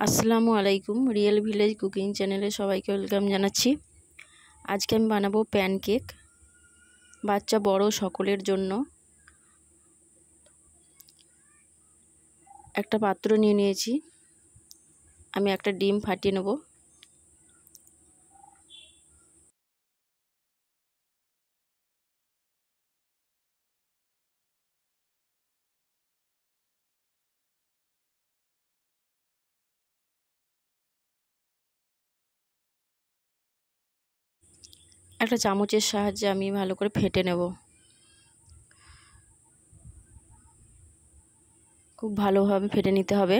আসসালামু আলাইকুম। Real village cooking চ্যানেলে সবাইকে ওয়েলকাম জানাচ্ছি। আজকে আমি বানাবো প্যানকেক, বাচ্চা বড় সকলের জন্য। একটা পাত্র নিয়ে নিয়েছি, আমি একটা ডিম ফাটিয়ে নেব। একটা চামচের সাহায্যে আমি ভালো করে ফেটে নেব। খুব ভালোভাবে ফেটে নিতে হবে।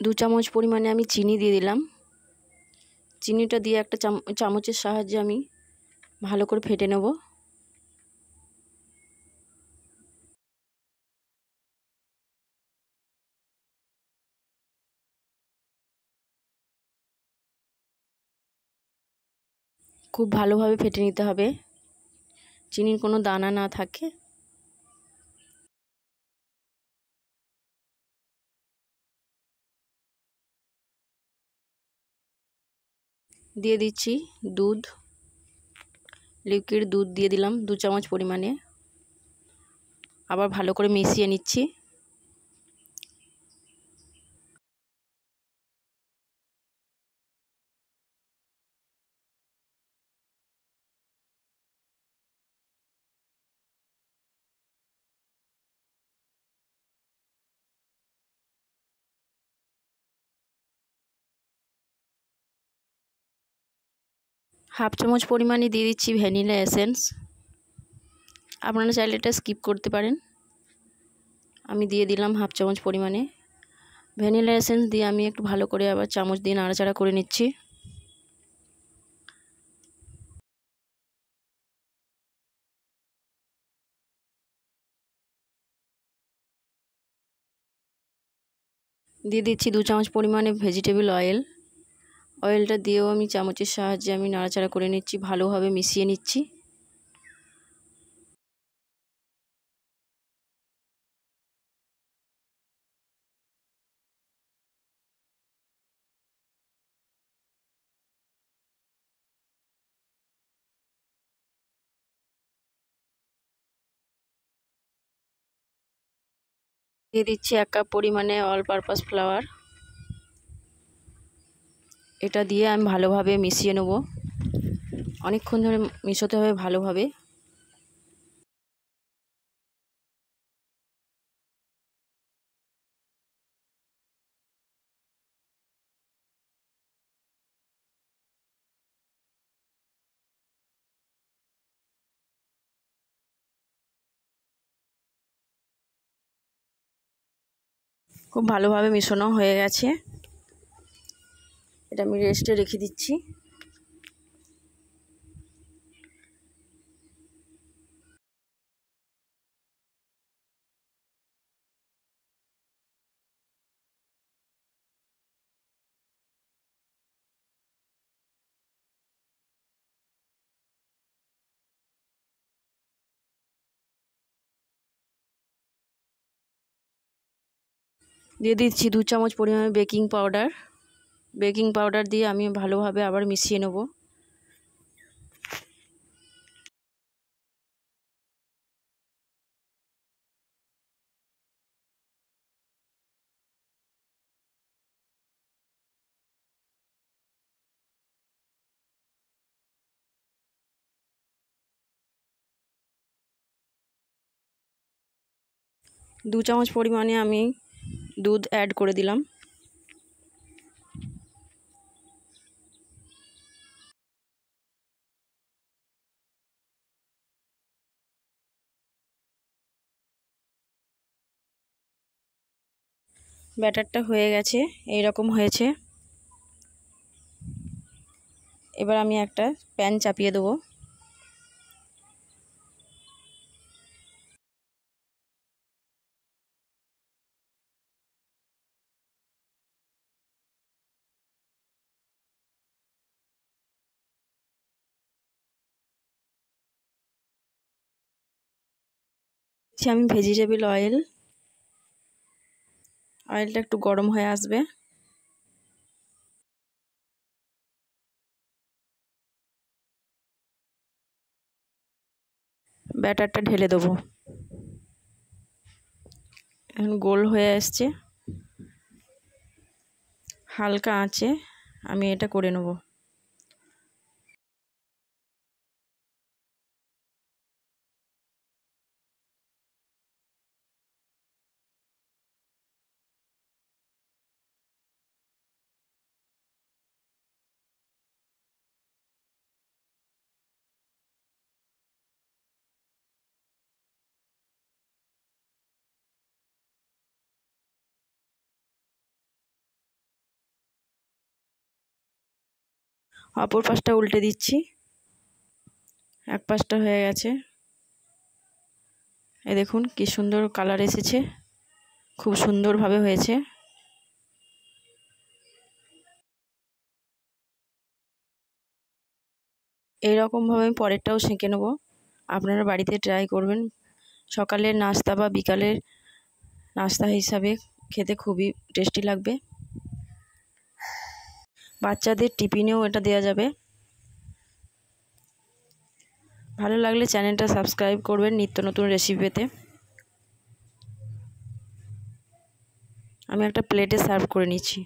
দু চামচ পরিমাণে আমি চিনি দিয়ে দিলাম। চিনিটা দিয়ে একটা চামচের সাহায্যে আমি ভালো করে ফেটে নেব। খুব ভালোভাবে ফেটে নিতে হবে, চিনির কোনো দানা না থাকে। দিয়ে দিচ্ছি দুধ, লিকুইড দুধ দিয়ে দিলাম 2 চামচ পরিমাণে। আবার ভালো করে মিশিয়ে নিচ্ছি। হাফ চামচ পরিমাণে দিয়ে দিচ্ছি ভ্যানিলা এসেন্স। আপনারা চাইলে এটা স্কিপ করতে পারেন। আমি দিয়ে দিলাম হাফ চামচ পরিমাণে ভ্যানিলা এসেন্স। দিয়ে আমি একটু ভালো করে আবার চামচ দিয়ে নাড়াচাড়া করে নিচ্ছি। দিয়ে দিচ্ছি 2 চামচ পরিমাণে ভেজিটেবল অয়েল। অয়েলটা দিয়েও আমি চামচের সাহায্যে আমি নাড়াচাড়া করে নিচ্ছি, ভালোভাবে মিশিয়ে নিচ্ছি। দিয়ে দিচ্ছি 1 কাপ পরিমাণে অল পারপাস ফ্লাওয়ার। এটা দিয়ে আমি ভালোভাবে মিশিয়ে নেব। অনেকক্ষণ ধরে মিশাতে হবে ভালোভাবে। খুব ভালোভাবে মেশানো হয়ে গেছে। এটা আমি রেস্টে রেখে দিচ্ছি। দিয়ে দিচ্ছি 2 চামচ পরিমাণে বেকিং পাউডার। বেকিং পাউডার দিয়ে আমি ভালোভাবে আবার মিশিয়ে নেব। দু চামচ পরিমাণে আমি দুধ অ্যাড করে দিলাম। ব্যাটারটা হয়ে গেছে, এইরকম হয়েছে। এবার আমি একটা প্যান চাপিয়ে দেবো। দিচ্ছি আমি ভেজিটেবল অয়েল। অয়েলটা একটু গরম হয়ে আসবে। ব্যাটারটা ঢেলে দেবো। এখন গোল হয়ে আসছে, হালকা আঁচে আমি এটা করে নেব। অপর পাশটা উল্টে দিচ্ছি। এক পাশটা হয়ে গেছে, এই দেখুন কি সুন্দর কালার এসেছে, খুব সুন্দরভাবে হয়েছে। এইরকমভাবে আমি পরেরটাও সেঁকে নেব। আপনারা বাড়িতে ট্রাই করবেন, সকালের নাস্তা বা বিকালের নাস্তা হিসাবে খেতে খুবই টেস্টি লাগবে। বাচ্চাদের টিফিনেও এটা দেওয়া যাবে। ভালো লাগলে চ্যানেলটা সাবস্ক্রাইব করবেন নিত্য নতুন রেসিপি পেতে। আমি একটা প্লেটে সার্ভ করে নিচ্ছি।